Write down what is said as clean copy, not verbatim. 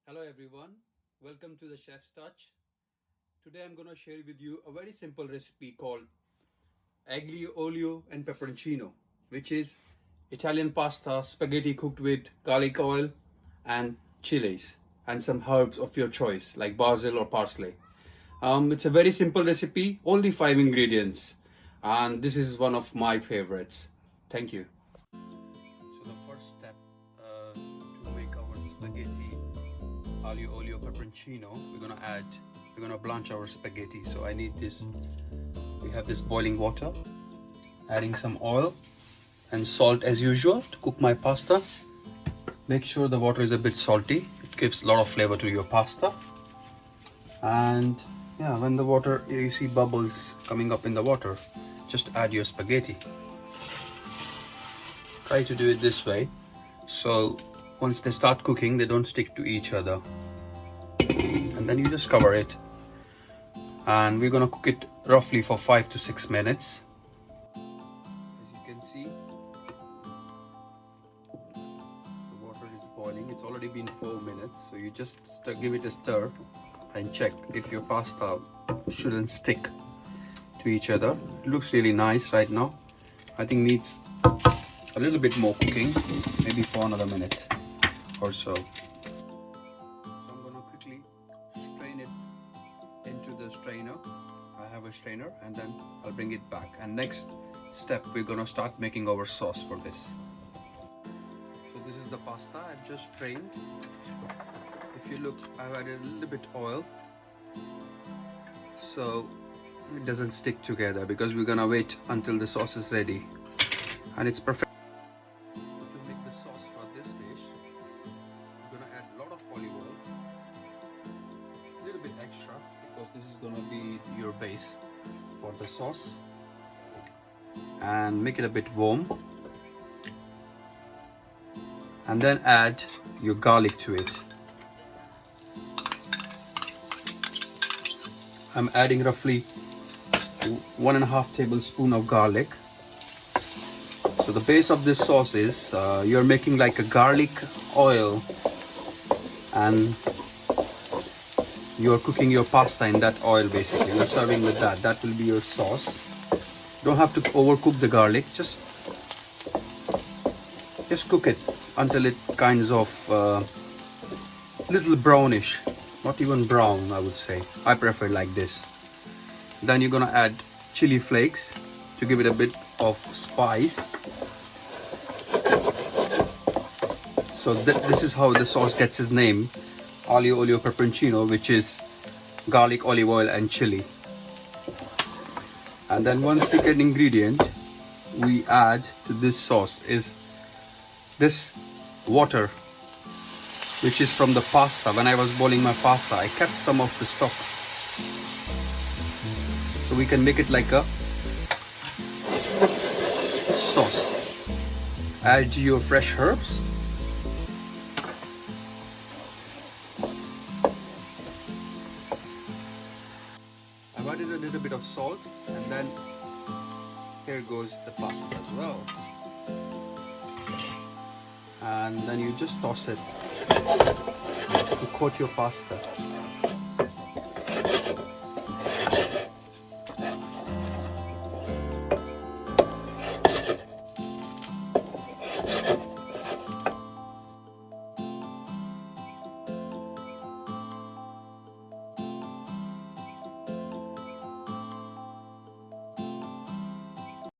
Hello everyone, welcome to the Chef's Touch. Today I'm going to share with you a very simple recipe called aglio olio and pepperoncino, which is Italian pasta spaghetti cooked with garlic oil and chilies and some herbs of your choice like basil or parsley. It's a very simple recipe, only 5 ingredients, and this is one of my favorites. Thank you. So the first step to make our spaghetti aglio olio pepperoncino, we're gonna blanch our spaghetti. So I need this. We have this boiling water, adding some oil and salt as usual to cook my pasta. Make sure the water is a bit salty. It gives a lot of flavor to your pasta. And yeah, when the water, you see bubbles coming up in the water, just add your spaghetti. Try to do it this way, so once they start cooking, they don't stick to each other. And then you just cover it, and we're gonna cook it roughly for 5 to 6 minutes. As you can see, the water is boiling. It's already been 4 minutes, so you just give it a stir and check if your pasta shouldn't stick to each other. It looks really nice right now. I think needs a little bit more cooking, maybe for another minute or so. So I'm gonna quickly strain it into the strainer. I have a strainer, and then I'll bring it back. And next step, we're gonna start making our sauce for this. So this is the pasta I've just strained. If you look, I've added a little bit oil so it doesn't stick together, because we're gonna wait until the sauce is ready, and it's perfect. So to make the sauce for this dish, we're gonna add a lot of olive oil, a little bit extra, because this is gonna be your base for the sauce, and make it a bit warm, and then add your garlic to it. I'm adding roughly 1.5 tablespoons of garlic. So the base of this sauce is you're making like a garlic oil, and you're cooking your pasta in that oil. Basically, you're serving with that. That will be your sauce. Don't have to overcook the garlic. Just cook it until it kinds of little brownish. Not even brown, I would say. I prefer like this. Then you're gonna add chili flakes to give it a bit of spice. So this is how the sauce gets its name, aglio olio pepperoncino, which is garlic, olive oil and chili. And then one secret ingredient we add to this sauce is this water, which is from the pasta. When I was boiling my pasta, I kept some of the stock, so we can make it like a sauce. Add your fresh herbs. I've added a little bit of salt, and then here goes the pasta as well. And then you just toss it to coat your pasta.